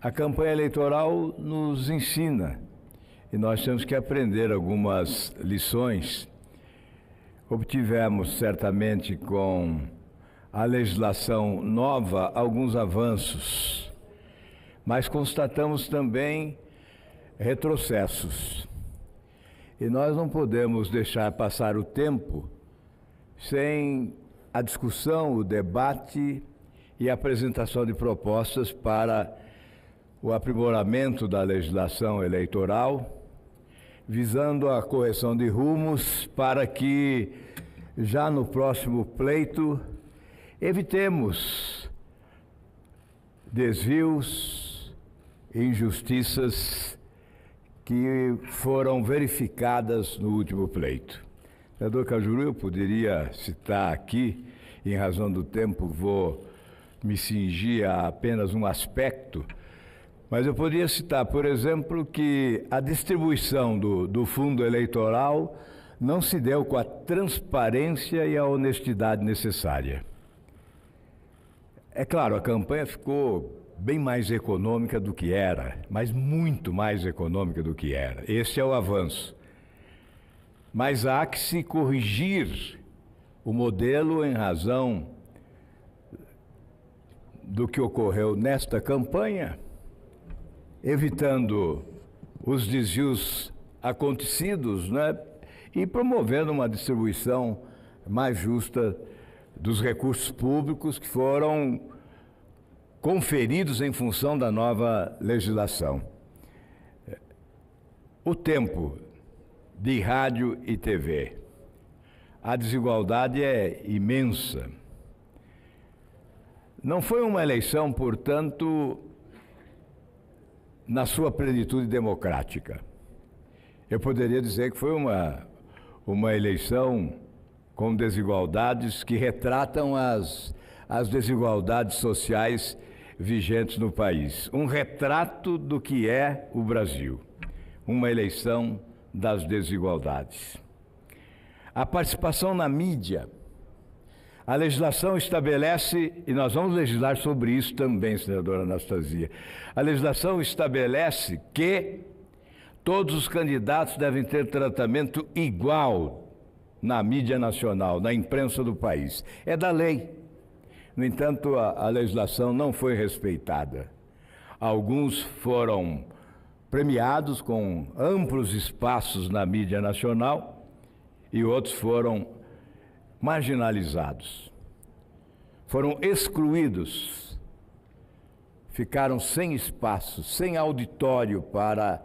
A campanha eleitoral nos ensina e nós temos que aprender algumas lições. Obtivemos certamente com a legislação nova alguns avanços, mas constatamos também retrocessos. E nós não podemos deixar passar o tempo sem a discussão, o debate e a apresentação de propostas para o aprimoramento da legislação eleitoral, visando a correção de rumos para que, já no próximo pleito, evitemos desvios e injustiças que foram verificadas no último pleito. Senador Cajuru, eu poderia citar aqui, em razão do tempo vou me cingir a apenas um aspecto, mas eu poderia citar, por exemplo, que a distribuição do fundo eleitoral não se deu com a transparência e a honestidade necessária. É claro, a campanha ficou bem mais econômica do que era, mas muito mais econômica do que era. Esse é o avanço. Mas há que se corrigir o modelo em razão do que ocorreu nesta campanha, evitando os desvios acontecidos, né? E promovendo uma distribuição mais justa dos recursos públicos que foram conferidos em função da nova legislação. O tempo de rádio e TV. A desigualdade é imensa. Não foi uma eleição, portanto, na sua plenitude democrática. Eu poderia dizer que foi uma eleição com desigualdades que retratam as desigualdades sociais vigentes no país. Um retrato do que é o Brasil. Uma eleição das desigualdades. A participação na mídia. A legislação estabelece, e nós vamos legislar sobre isso também, senadora Anastasia, a legislação estabelece que todos os candidatos devem ter tratamento igual na mídia nacional, na imprensa do país. É da lei. No entanto, a legislação não foi respeitada. Alguns foram premiados com amplos espaços na mídia nacional e outros foram marginalizados. Foram excluídos, ficaram sem espaço, sem auditório para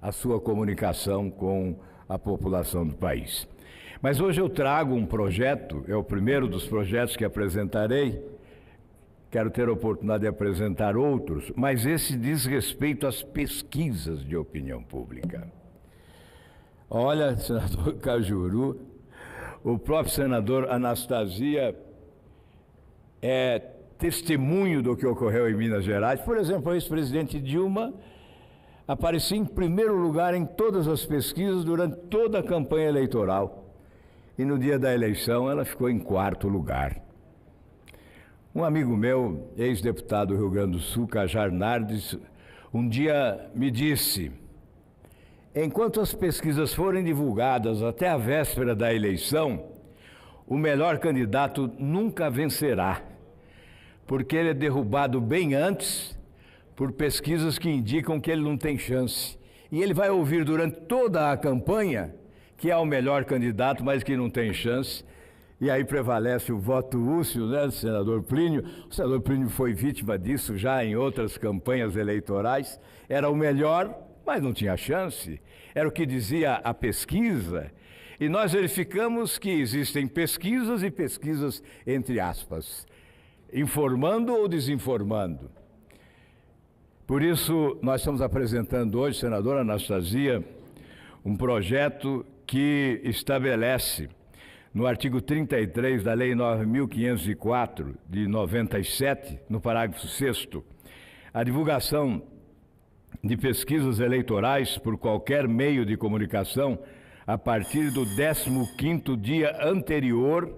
a sua comunicação com a população do país. Mas hoje eu trago um projeto, é o primeiro dos projetos que apresentarei. Quero ter a oportunidade de apresentar outros, mas esse diz respeito às pesquisas de opinião pública. Olha, senador Cajuru, o próprio senador Anastasia é testemunho do que ocorreu em Minas Gerais. Por exemplo, o ex-presidente Dilma aparecia em primeiro lugar em todas as pesquisas durante toda a campanha eleitoral. E no dia da eleição ela ficou em quarto lugar. Um amigo meu, ex-deputado do Rio Grande do Sul, Cajar Nardes, um dia me disse: enquanto as pesquisas forem divulgadas até a véspera da eleição, o melhor candidato nunca vencerá, porque ele é derrubado bem antes por pesquisas que indicam que ele não tem chance. E ele vai ouvir durante toda a campanha que é o melhor candidato, mas que não tem chance. E aí prevalece o voto útil, né, do senador Plínio. O senador Plínio foi vítima disso já em outras campanhas eleitorais. Era o melhor, mas não tinha chance. Era o que dizia a pesquisa. E nós verificamos que existem pesquisas e pesquisas entre aspas, informando ou desinformando. Por isso, nós estamos apresentando hoje, senadora Anastasia, um projeto que estabelece, no artigo 33 da Lei 9.504, de 97, no parágrafo 6º, a divulgação de pesquisas eleitorais por qualquer meio de comunicação a partir do 15º dia anterior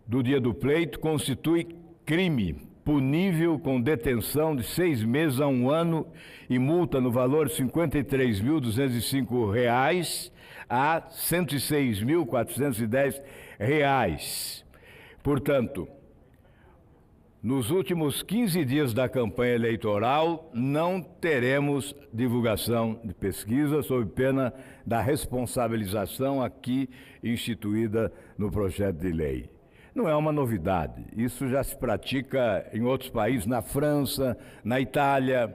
do dia do pleito constitui crime punível com detenção de 6 meses a 1 ano e multa no valor de R$ 53.205 a R$ 106.410. Portanto, nos últimos 15 dias da campanha eleitoral, não teremos divulgação de pesquisa sob pena da responsabilização aqui instituída no projeto de lei. Não é uma novidade, isso já se pratica em outros países, na França, na Itália.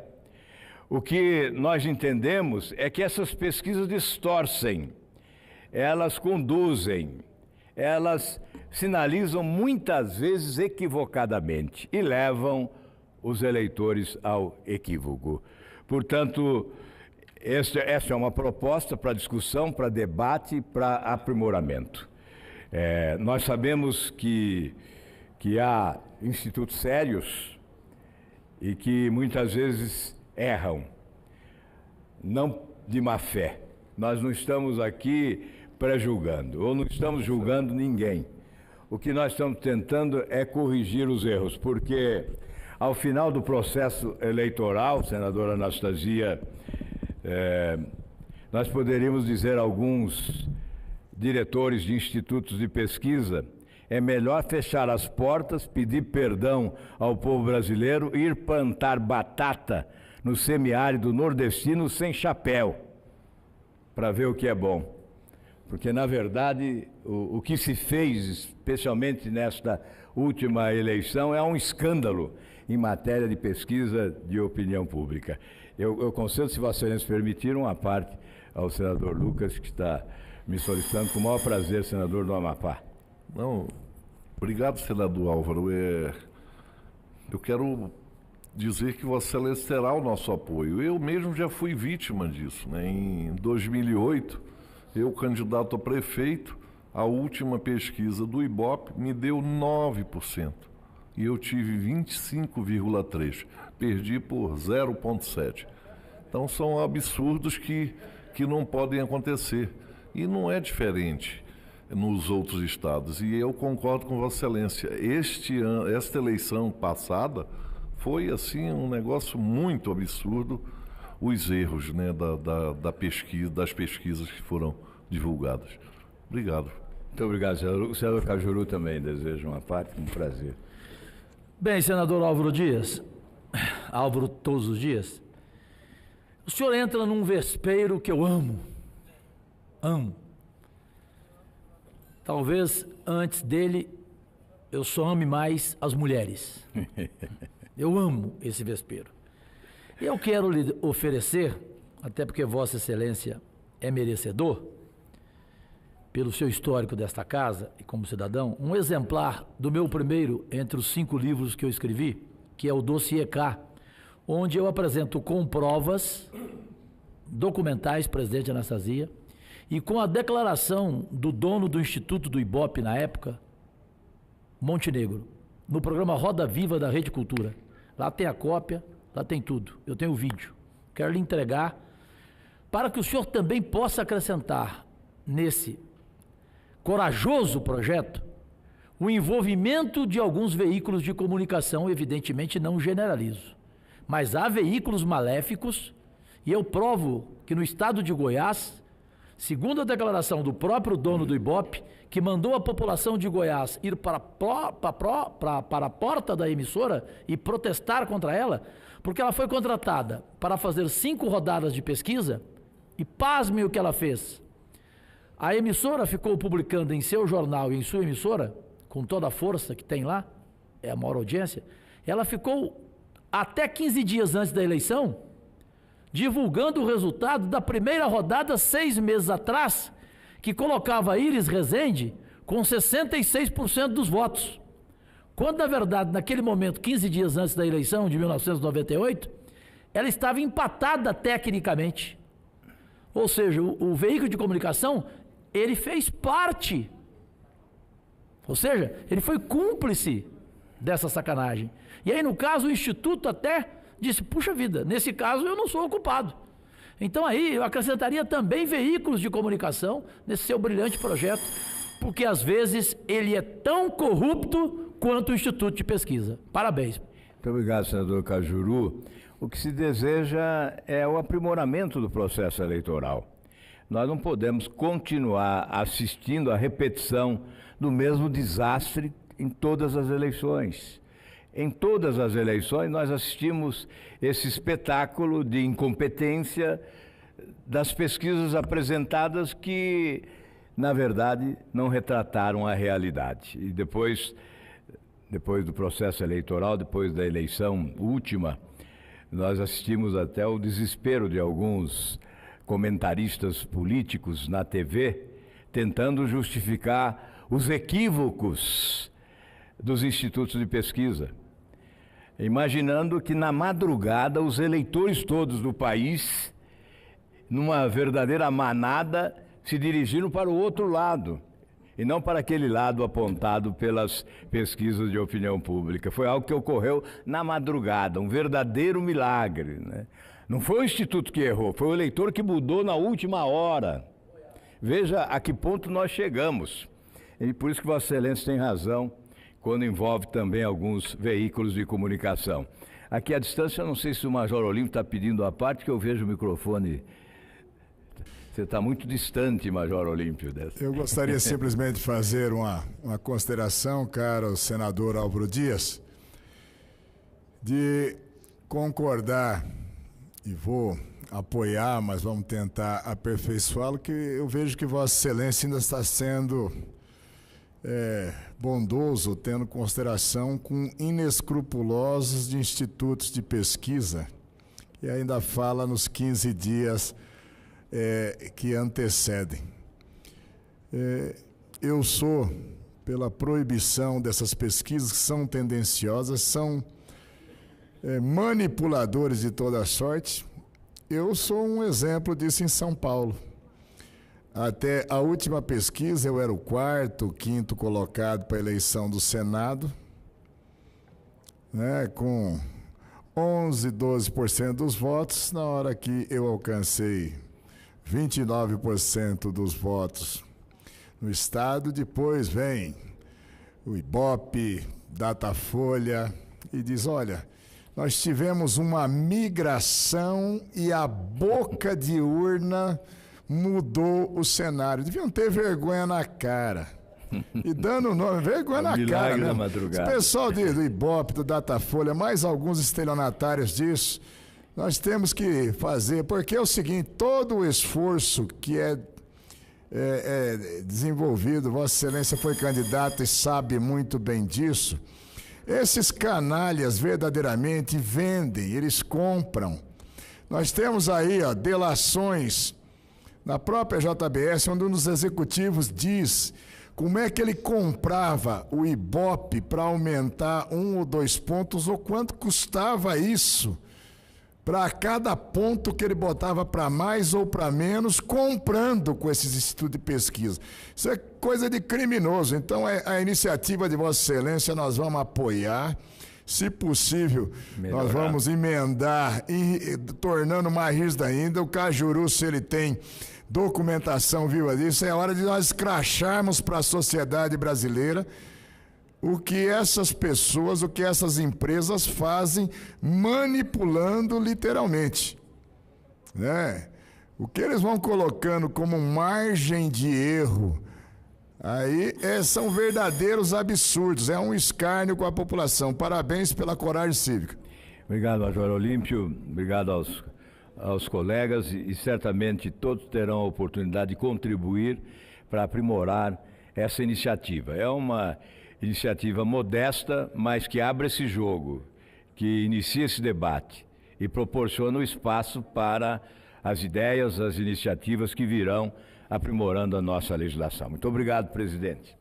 O que nós entendemos é que essas pesquisas distorcem, elas conduzem, elas sinalizam muitas vezes equivocadamente e levam os eleitores ao equívoco. Portanto, essa é uma proposta para discussão, para debate, para aprimoramento. Nós sabemos que há institutos sérios e que muitas vezes erram, não de má fé. Nós não estamos aqui pré-julgando, ou não estamos julgando ninguém. O que nós estamos tentando é corrigir os erros, porque ao final do processo eleitoral, senadora Anastasia, nós poderíamos dizer a alguns diretores de institutos de pesquisa: é melhor fechar as portas, pedir perdão ao povo brasileiro e ir plantar batata no semiárido nordestino sem chapéu, para ver o que é bom. Porque, na verdade, o que se fez, especialmente nesta última eleição, é um escândalo em matéria de pesquisa de opinião pública. Eu concedo, se Vossa Excelência permitir, uma parte ao senador Lucas, que está me solicitando com o maior prazer, senador do Amapá. Não, obrigado, senador Álvaro. Eu quero dizer que Vossa Excelência terá o nosso apoio. Eu mesmo já fui vítima disso, né? Em 2008, eu, candidato a prefeito, a última pesquisa do Ibope me deu 9%. E eu tive 25,3%. Perdi por 0,7%. Então são absurdos que não podem acontecer. E não é diferente nos outros estados. E eu concordo com Vossa Excelência. Esta eleição passada foi assim um negócio muito absurdo, os erros, né, das pesquisas que foram divulgadas. Obrigado. Muito obrigado, senador. O senador Cajuru também deseja uma parte, um prazer. Bem, senador Álvaro Dias, Álvaro todos os dias, o senhor entra num vespeiro que eu amo. Talvez antes dele eu só ame mais as mulheres. Eu amo esse vespeiro. Eu quero lhe oferecer, até porque Vossa Excelência é merecedor, pelo seu histórico desta casa e como cidadão, um exemplar do meu primeiro entre os 5 livros que eu escrevi, que é o Dossiê K, onde eu apresento com provas documentais, presidente Anastasia, e com a declaração do dono do Instituto do Ibope na época, Montenegro, no programa Roda Viva da Rede Cultura. Lá tem a cópia, lá tem tudo. Eu tenho o vídeo. Quero lhe entregar para que o senhor também possa acrescentar nesse corajoso projeto o envolvimento de alguns veículos de comunicação, evidentemente não generalizo, mas há veículos maléficos, e eu provo que no estado de Goiás, segundo a declaração do próprio dono do Ibope, que mandou a população de Goiás ir para a porta da emissora e protestar contra ela, porque ela foi contratada para fazer 5 rodadas de pesquisa, e pasme o que ela fez. A emissora ficou publicando em seu jornal e em sua emissora, com toda a força que tem lá, é a maior audiência, ela ficou até 15 dias antes da eleição, divulgando o resultado da primeira rodada 6 meses atrás, que colocava Iris Rezende com 66% dos votos. Quando, na verdade, naquele momento, 15 dias antes da eleição de 1998, ela estava empatada tecnicamente. Ou seja, o veículo de comunicação, ele fez parte, ou seja, ele foi cúmplice dessa sacanagem. E aí, no caso, o Instituto até disse, puxa vida, nesse caso eu não sou o culpado. Então aí eu acrescentaria também veículos de comunicação nesse seu brilhante projeto, porque às vezes ele é tão corrupto quanto o Instituto de Pesquisa. Parabéns. Muito obrigado, senador Cajuru. O que se deseja é o aprimoramento do processo eleitoral. Nós não podemos continuar assistindo à repetição do mesmo desastre em todas as eleições. Em todas as eleições, nós assistimos esse espetáculo de incompetência das pesquisas apresentadas que, na verdade, não retrataram a realidade. E depois do processo eleitoral, depois da eleição última, nós assistimos até o desespero de alguns comentaristas políticos na TV, tentando justificar os equívocos dos institutos de pesquisa, imaginando que na madrugada os eleitores todos do país, numa verdadeira manada, se dirigiram para o outro lado, e não para aquele lado apontado pelas pesquisas de opinião pública. Foi algo que ocorreu na madrugada, um verdadeiro milagre, né? Não foi o Instituto que errou, foi o eleitor que mudou na última hora. Veja a que ponto nós chegamos. E por isso que Vossa Excelência tem razão quando envolve também alguns veículos de comunicação. Aqui à distância, eu não sei se o Major Olímpio está pedindo a parte, que eu vejo o microfone. Você está muito distante, Major Olímpio. Dessa. Eu gostaria simplesmente de fazer uma consideração, caro senador Álvaro Dias, de concordar, e vou apoiar, mas vamos tentar aperfeiçoá-lo, que eu vejo que Vossa Excelência ainda está sendo bondoso, tendo consideração com inescrupulosos de institutos de pesquisa, e ainda fala nos 15 dias que antecedem. Eu sou pela proibição dessas pesquisas que são tendenciosas, são manipuladores de toda sorte. Eu sou um exemplo disso em São Paulo. Até a última pesquisa, eu era o quarto, quinto colocado para a eleição do Senado, né, com 11, 12% dos votos. Na hora que eu alcancei 29% dos votos no Estado, depois vem o Ibope, Datafolha, e diz, olha, nós tivemos uma migração e a boca de urna mudou o cenário. Deviam ter vergonha na cara. E dando o nome, vergonha na cara, né? Esse pessoal do Ibope, do Datafolha, mais alguns estelionatários disso, nós temos que fazer, porque é o seguinte, todo o esforço que é desenvolvido, Vossa Excelência foi candidato e sabe muito bem disso, esses canalhas verdadeiramente vendem, eles compram. Nós temos aí delações na própria JBS, onde um dos executivos diz como é que ele comprava o Ibope para aumentar 1 ou 2 pontos, ou quanto custava isso para cada ponto que ele botava para mais ou para menos, comprando com esses institutos de pesquisa. Isso é coisa de criminoso. Então, a iniciativa de Vossa Excelência nós vamos apoiar. Se possível, melhorar. Nós vamos emendar, e tornando mais rígido ainda. O Cajuru, se ele tem documentação viva disso, é hora de nós escracharmos para a sociedade brasileira o que essas pessoas, o que essas empresas fazem, manipulando literalmente, né? O que eles vão colocando como margem de erro, aí são verdadeiros absurdos, é um escárnio com a população. Parabéns pela coragem cívica. Obrigado, Major Olímpio, obrigado aos colegas, e certamente todos terão a oportunidade de contribuir para aprimorar essa iniciativa. É uma iniciativa modesta, mas que abre esse jogo, que inicia esse debate e proporciona o espaço para as ideias, as iniciativas que virão aprimorando a nossa legislação. Muito obrigado, presidente.